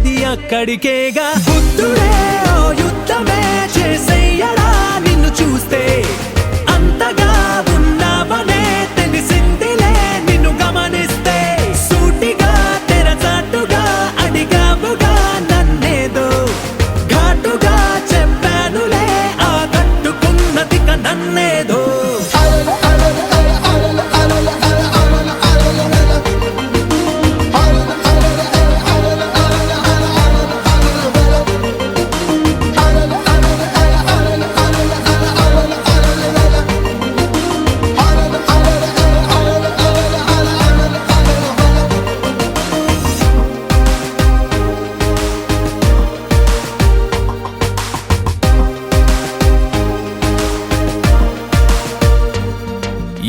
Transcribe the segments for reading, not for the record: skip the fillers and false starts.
వెళ్ళేది అక్కడికేగా. బుద్ధుడే ఓ యుద్ధమే చేసేయడా నిన్ను చూస్తే, అంతగా ఉన్నావనే తెలిసిందిలే నిన్ను గమనిస్తే. సూటిగా తెరచాటుగా అడిగావుగా నన్నేదో, ఘాటుగా చెప్పానులే ఆ కట్టుకున్నదిక నన్నేదో.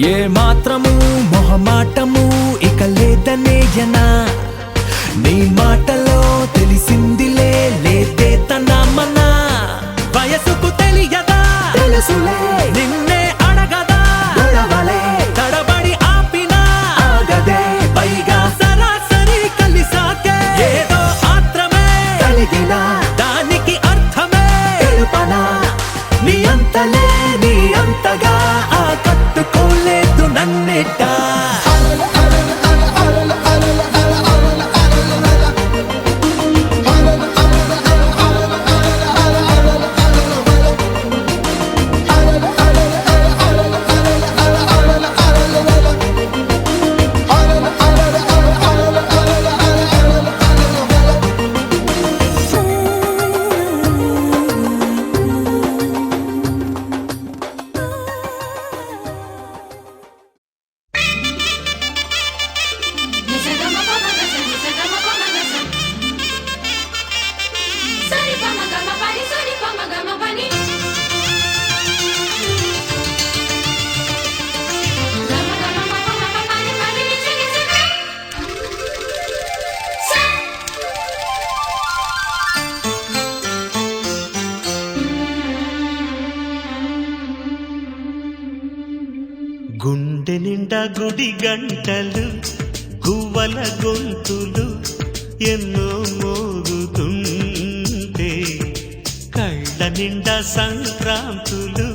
ఏ మాత్రము మొహమాటము ఇక లేదనేయనా, నీ మాటలో తెలిసిందిలే లేతే తనమనా. వయసుకు తెలియదా తెలుసులే నిన్నే అడగదా, గొడవలే తడబడి ఆపినా ఆగదే. పైగా సరాసరి కలిసాకే ఏదో ఆత్రమే కలిగిన, దానికి అర్థమే తెలుపనా. నీ అంతలే నీ అంతగా ఆ కట్టుకోలేదు నన్నేట. గుండె నిండా గుడి గంటలు గువ్వల గొంతులు ఎన్నో మోగుతుంటే, కళ్ళ నిండా సంక్రాంతులు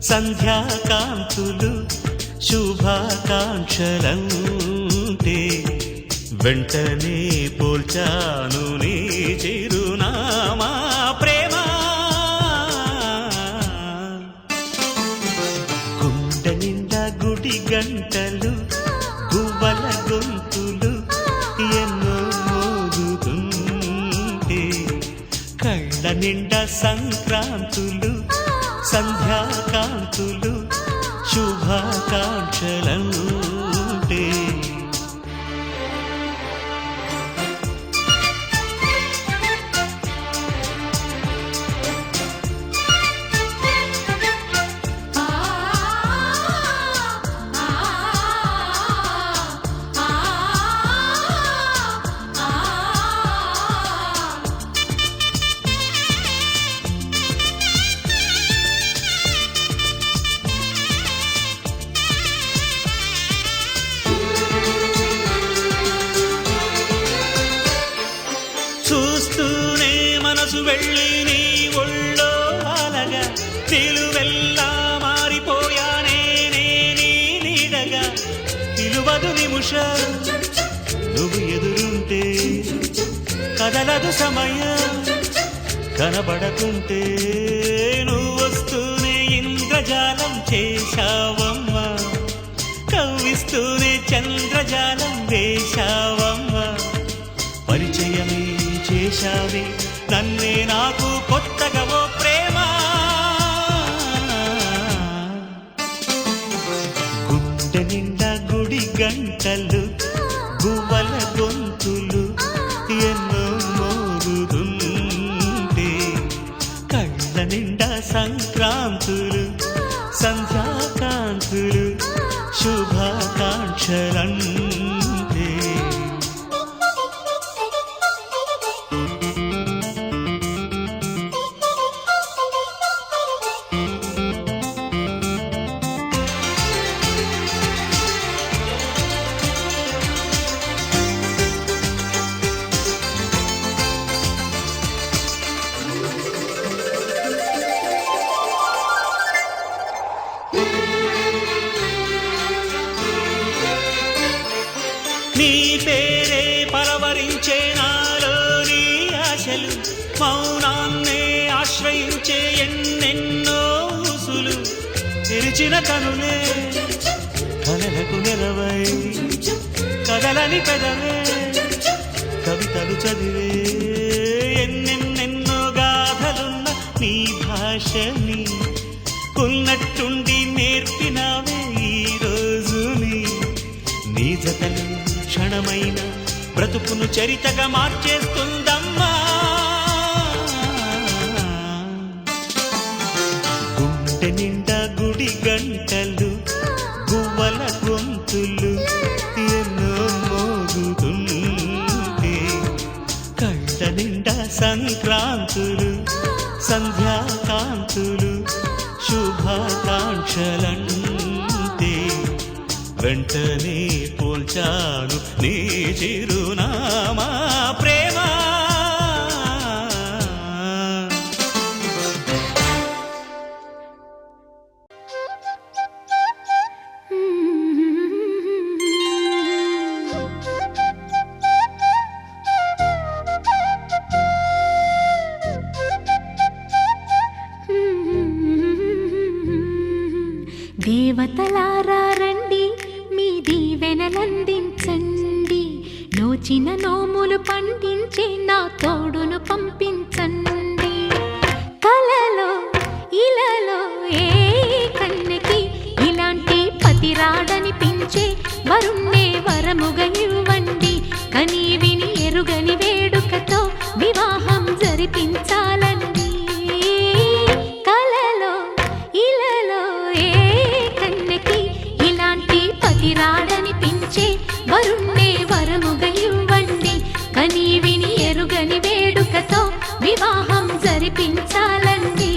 సంధ్యాకాంతులు శుభాకాంక్షలంటే, వెంటనే పోల్చాను నీ చిరునామా ప్రేమ. గుండె నిండా గుడి గంటలు గువ్వల గొంతులు ఎన్నో మోగుతుంటే, కళ్ళ నిండా సంక్రాంతులు సంధ్యాకాంతులు శుభాకాంక్షలంటే. చూస్తూనే మనసు వెళ్ళి నీ ఒళ్ళో అలగా, నిలువెల్లా మారిపోయానే నీ నీడగా. నిలువదు నిమిషం నువ్వు ఎదురుంటే, కదలదు సమయం కనబడకుంటే. నువ్వు వస్తూనే ఇంద్రజాలం చేశావమ్మా, కవ్విస్తూనే చంద్రజాలం వేశావమ్మా. పరిచయమే చేశావే నన్నే నాకు కొత్తగా ఓ ప్రేమ. గుండె నిండా గుడి గంటలు గువ్వల గొంతులు ఎన్నో మోగుతుంటే, కళ్ళ నిండా సంక్రాంతులు సంధ్యాకాంతులు శుభాకాంక్షలంటే. ఆశలు మౌనాన్నే ఆశ్రయించే ఎన్నెన్నో ఊసులు తెరిచిన కనులే కలలకు నెలవై కదలని పెదవే కవితలు చదివే ఎన్నెన్నెన్నో గాథలున్న నీ భాషని ఉన్నట్టుండి నేర్పినావే ఈ రోజుని నీ జతలు క్షణమైన బ్రతుకును చరితగా మార్చేస్తుందమ్మా గుండె నిండా గుడి గంటలు గువ్వల గొంతులు ఎన్నో మోగుతుంటే కళ్ళ నిండా సంక్రాంతులు సంధ్యాకాంతులు శుభాకాంక్షలంటే వెంటనే పోల్చాను నీ చిరునామా ప్రేమ దేవతలారా రండి మీ దీవెనలందించండి నోచిన నోములు పండించే నా తోడును పంపించండి కలలో ఇలలో ఏ కన్నెకి ఇలాంటి పతిరాడనిపించే వరుణ్ణే వరముగా ఇవ్వండి కని విని ఎరుగని వేడుకతో వివాహం జరిపించాలండి కలలో ఇలలో ఏ కన్నెకి ఇలాంటి పతిరాడనిపించే వరుణ్ణే వరముగా ఇవ్వండి కని విని ఎరుగని వేడుకతో వివాహం జరిపించాలండి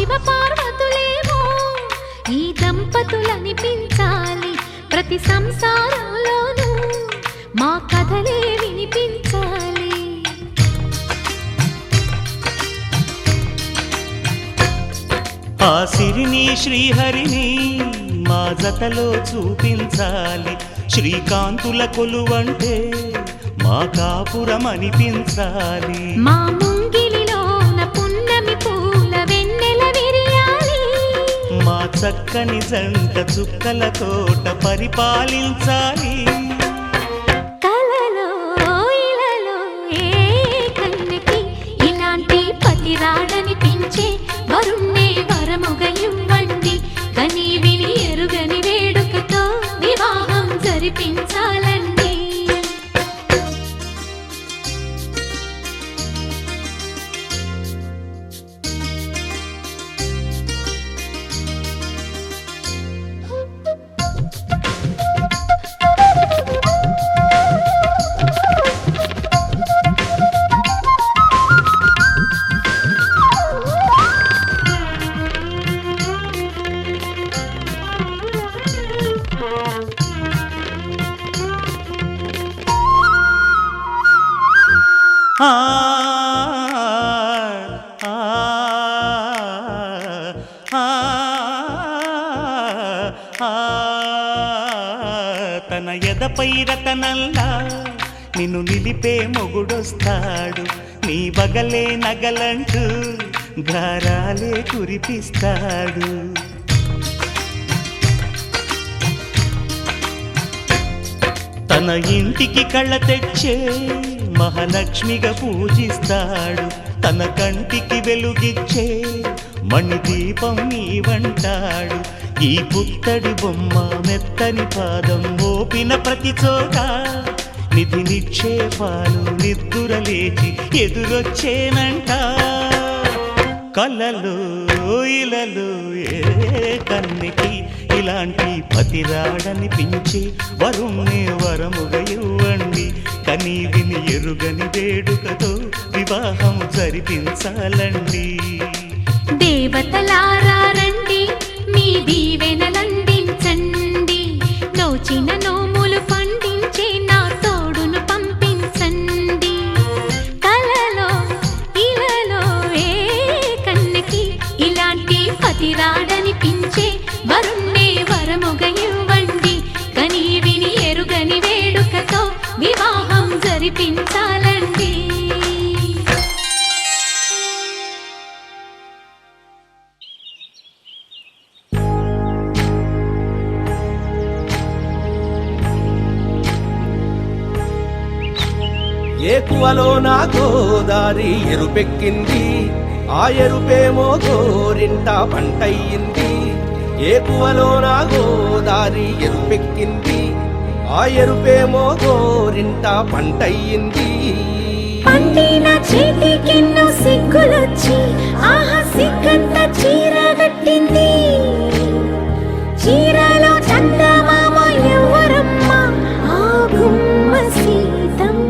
శివపార్వతులేమో ఈ దంపతులనిపించాలి ప్రతి సంసారంలోనూ మా కథలే వినిపించాలి ఆ సిరిని శ్రీహరిని మా జతలో చూపించాలి శ్రీకాంతుల కొలువంటే మా కాపురం అనిపించాలి మా ముంగిలిలోన పున్నమి పూల వెన్నెల విరియాలి మా చక్కని జంట చుక్కల తోట పరిపాలించాలి కలలో ఇలలో ఏ కన్నెకి ఇలాంటి పతిరాడనిపించే వరుణ్ణే వరముగా ఇవ్వండి కని విని ఎరుగని వేడుకతో వివాహం జరిపించాలండి ఆ ఆ ఆ ఆ తన ఎదపై రతనల్లా నిన్ను నిలిపే మొగుడొస్తాడు నీ బగలే నగలంటూ గారాలే కురిపిస్తాడు తన ఇంటికి కళ్ళ తెచ్చే మహాలక్ష్మిగా పూజిస్తాడు తన కంటికి వెలుగిచ్చే మణిదీపం నీవంటాడు ఈ పుత్తడి బొమ్మ మెత్తని పాదం మోపిన ప్రతి చోట నిధి నిక్షేపాలు నిద్దురలేచి ఎదురొచ్చేనంట. కలలో ఇలలో ఏ కన్నెకి ఇలాంటి పతిరాడనిపించే వరుణ్ణి వరముగా ఇవ్వండి. కని విని ఎరుగని వేడుకతో వివాహం జరిపించాలండి. దేవతలారా రండి, మీ దీవెనలందించండి. నోచిన నోములు పండించే నా తోడును పంపించండి. కలలో ఇలలో ఏ కన్నెకి ఇలాంటి పతిరాడనిపించే వరుణ్ణే వరముగా ఇవ్వండి. కని విని ఎరుగని వేడుకతో వివాహం జరిపించాలండి. ఏకువలో నా గోదారి ఎరుపెక్కింది, ఆ ఎరుపేమో గోరింట పంటయ్యింది. ఏకువలో నా గోదారి ఎరుపెక్కింది, ఆ ఎరుపేమో గోరింట పంటయ్యింది. పండిన చేతికెన్నో సిగ్గులొచ్చి ఆహా సిగ్గంత చీర కట్టింది. చీరలో చందమామ ఎవరమ్మ, ఆ గుమ్మ సీతమ్మ.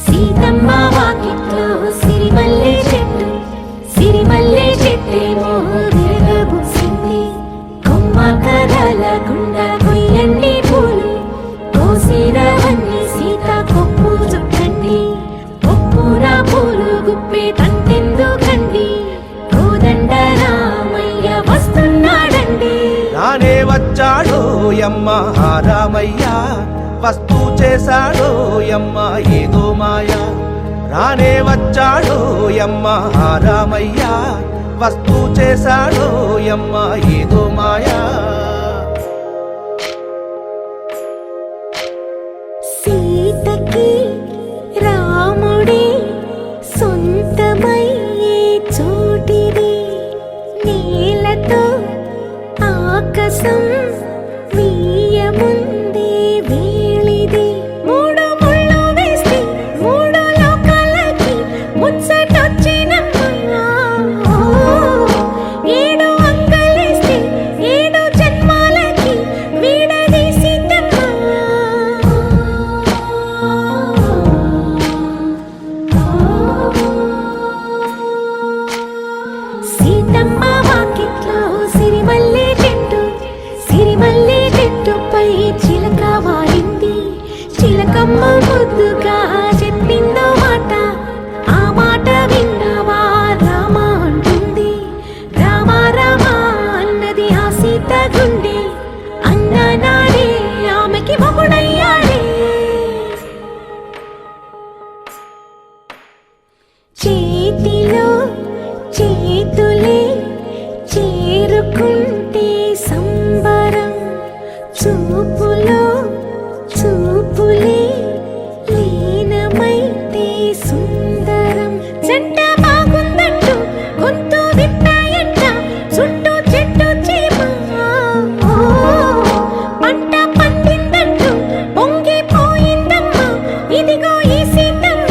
సీతమ్మ వాకిట్లో సిరిమల్లె చెట్టు, సిరిమల్లె చెట్టేమో విరగబూసింది. కొమ్మ కదలకుండా కొయ్యండి పూలు, కోసిరవన్నీ సీత కొప్పు చుట్టండి. కొప్పున పూలు గుప్పే తంతెందుకండి, కోదండ రామయ్య వస్తున్నాడండి. రానే వచ్చాడో యమ్మ రామయ్య, వస్తూ చేశాడో యమ్మ ఏదో మాయ. రానే వచ్చాడో యమ్మ రామయ్య, వస్తూ చేశాడో యమ్మ ఏదో మాయా. సీతకి రాముడే సొంతమయ్యే చోటిది. నేలతో ఆకాశం వీయముందే వేళిది. మూడు ముళ్ళు వేస్తే మూడు లోకాలకి ముచ్చటొచ్చినమ్మా. ఏడు అంగలేస్తే ఏడు జన్మాలకి వీడదీసిద్దమ్మా. సీతమ్మ వాకిట్లో సిరిమల్లె చెట్టు, సిరిమల్లె చెట్టుపై చిలక వాలింది. చిలకమ్మ ముద్దుగా చెప్పిందో మాట, ఆ మాట విన్నవా రామ అంటుంది. రామ రామ అన్నది ఆ సీత గుండె, అన్న నాడే ఆమెకి మొగుడయ్యాడే. చేతిలో చేతులే చేరుకుంటే సంబరం, చూపులో చూపులే లీనమైతే సుందరం. జంట బాగుందంటూ గొంతు విప్పాయంట చుట్టూ చెట్టు చీమ. పంట పండిందంటూ పొంగిపోయిందమ్మా, ఇదిగో ఈ సీతమ్మ.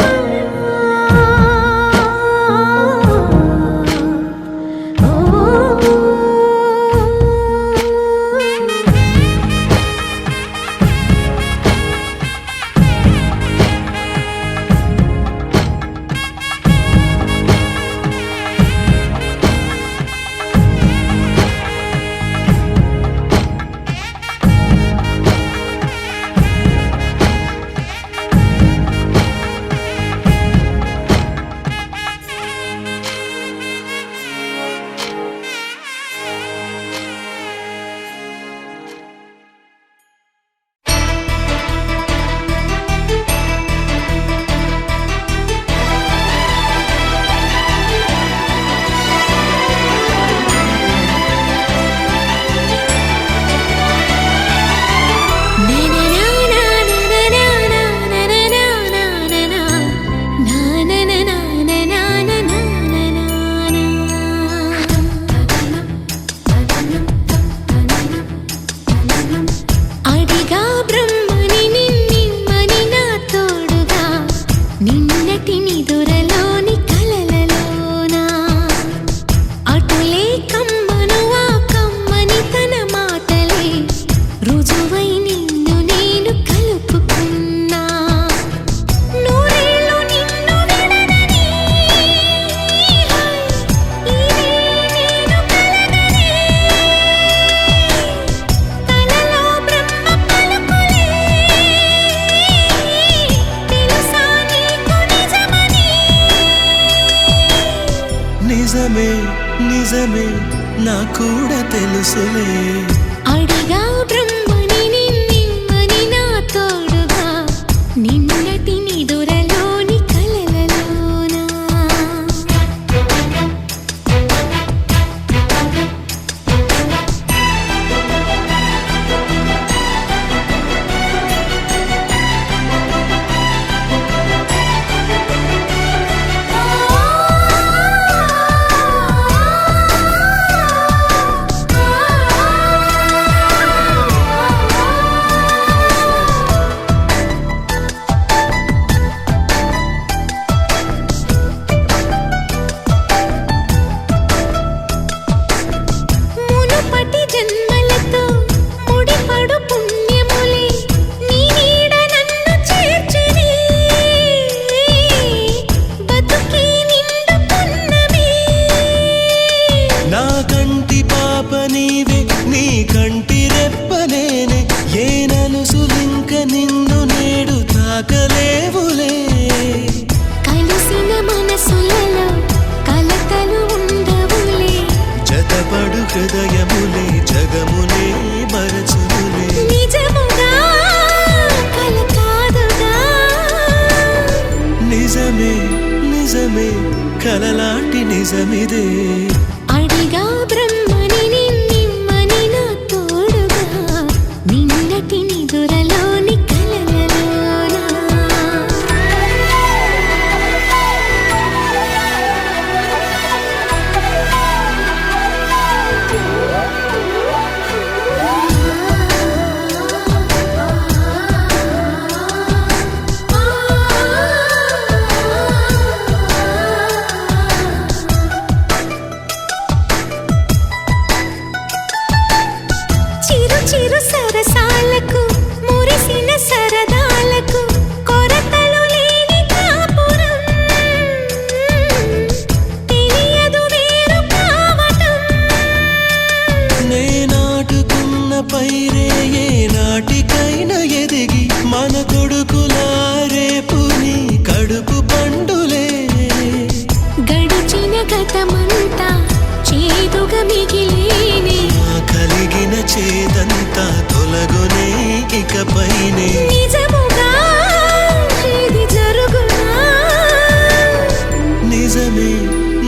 నిజమే నా కూడా తెలుసులే అడిగా బ్రహ్మని నిన్నెమ్మని నా తోడుగా నిన్నటి నిదురలోని కలలలోనా మునుపటి జన్మలతో ముడిపడు పుణ్యములే నీ నీడ నన్ను చేర్చిని బతుకి నిండు పున్నమి నా కంటి పాప నీవే నీ కంటి రెప్పలేనే ఏ నలుసులింక నిన్ను నేడు తాకలేవులే కలిసిన మనసులలో కలతలు ఉండవులే జతపడు హృదయములే జగములే మరచులే నిజముగా కల కాదుగా నిజమే నిజమే కలలాంటి నిజమిదే అడిగా బ్రహ్మని నిన్నెమ్మని నా తోడుగా నిన్నటి నిదురలోని కలలలోనా చిరు చిరు సరసాలకు మురిసిన సరదాలకు కొరతలు లేని కాపురం తెలియదు వేరు కావటం నే నాటుకున్న పైరే ఏ నాటికైనా ఎదిగి మన కొడుకులారేపు నీ కడుపు పండులే గడిచిన గతమంతా చేదుగా మిగిలేనే ఆ కలిగిన చేదంతా తొలగునే ఇకపైనే నిజముగా ఇది జరుగునా నిజమే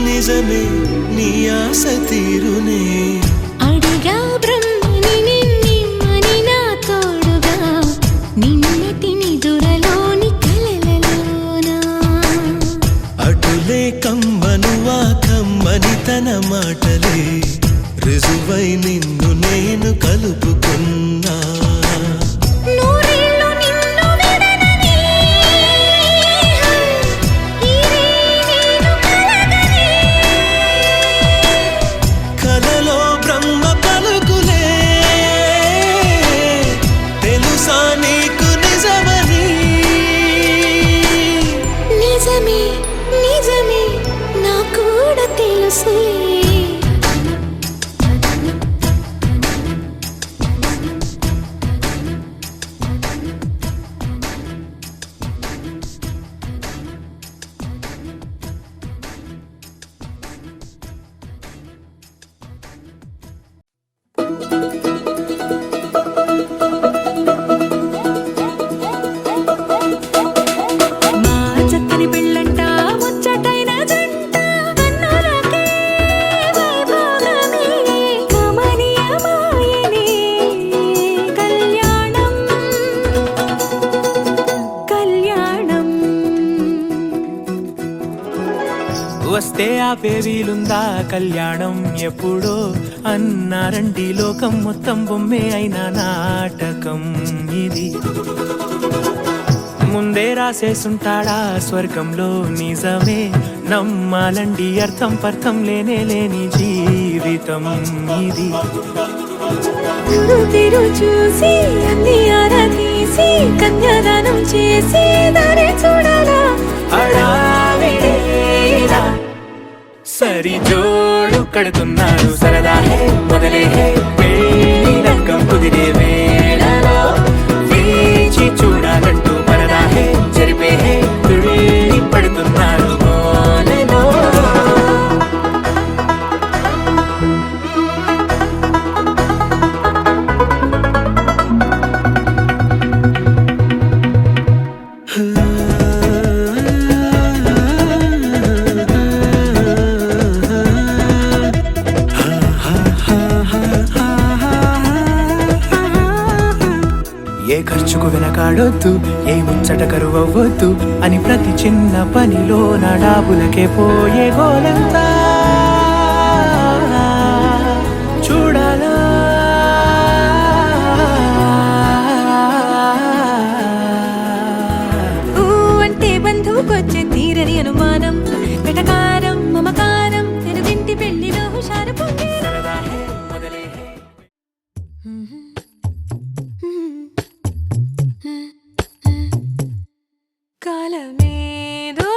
నిజమే నీ ఆశ తీరునే అడిగా బ్రహ్మని నిన్నెమ్మని నా తోడుగా నిన్నటి నిదురలోని కలలలోనా అటులే కమ్మను ఆ కమ్మని తన మాటలే రుజువై నిన్ను నేను కలుపుకున్నా నూరేళ్ళు నిన్ను విడనని ఈరే నేను కలగని కలలో బ్రహ్మ పలుకులే తెలుసా నీకు నిజమని నిజమే నిజమే నా కూడా తెలుసులే మా చక్కని పెళ్ళంట ముచ్చటైన జంట కన్నులకే వైభోగమే కమనీయమాయనే కళ్యాణం కళ్యాణం వస్తే ఆపే వీలుందా కళ్యాణం ఎప్పుడో అన్నారండి లోకం మొత్తం బొమ్మే అయిన నాటకం ఇది ముందే రాసేసుంటాడా స్వర్గంలో నిజమే నమ్మాలండి అర్థం పర్థం లేనే లేని జీవితం ఇది తిరు చూసి అన్ని ఆరాధీసి కన్యాదానం చేసి దారి చూడాలా హడావిడేలా సరి జోడు కడుతున్నారు సరదా హే మొదలే హే పెళ్లి రంగం కుదిరే వేళలో వేచి చూడాలంటూ పరదా హే జరిపే హే తుళ్ళి పడుతున్నారు మోనలో ఏ ఖర్చుకు వెనకాడొద్దు, ఏ ముచ్చట కరువవ్వొద్దు అని ప్రతి చిన్న పనిలో నా డాబులకే పోయే గోలంతా చూడాలా. ఊ అంటే బంధువుకొచ్చే తీరని అనుమానం, వెటకారం మమకారం తెలుగింటి పెళ్లిలో హుషారు పొంగే సరదా హే మొదలే హే. కాలమేదో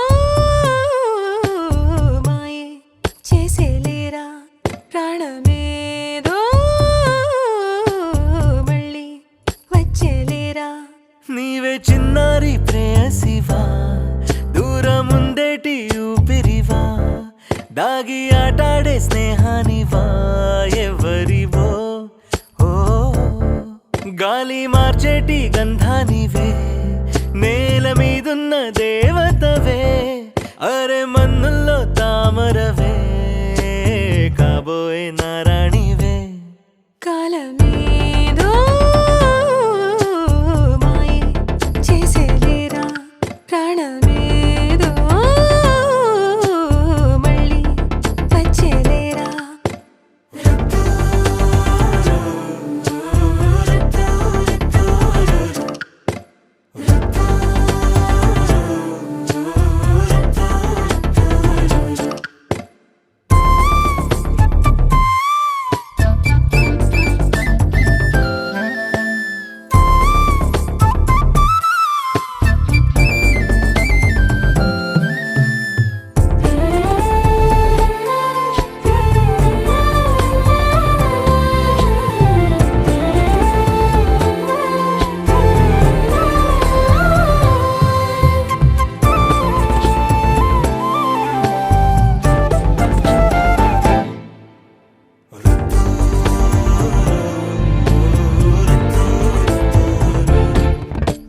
మాయే చేసేలేరా, ప్రాణమేదో మళ్ళీ వచ్చేలేరా. నీవే చిన్నారి ప్రేయసివా, దూరముందేటి ఊపిరివా, దాగి ఆటాడే స్నేహానివా ఎవరివో. ఓ గాలి మార్చేటి గంధానివే, నేల మీదున్న దేవతవే, అరే మన్నుల్లో తామరవే, కాబోయే నారాణివే. కాలమేదో మాయే చేసేలేరా, ప్రాణమేదో మళ్ళీ వచ్చేలేరా.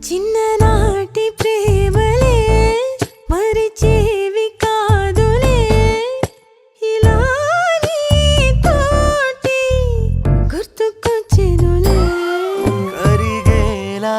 చిన్ననాటి ప్రేమలే మరిచేవి కాదులే, ఇలా నీతోటి గుర్తుకొచ్చెనులే. కరిగేలా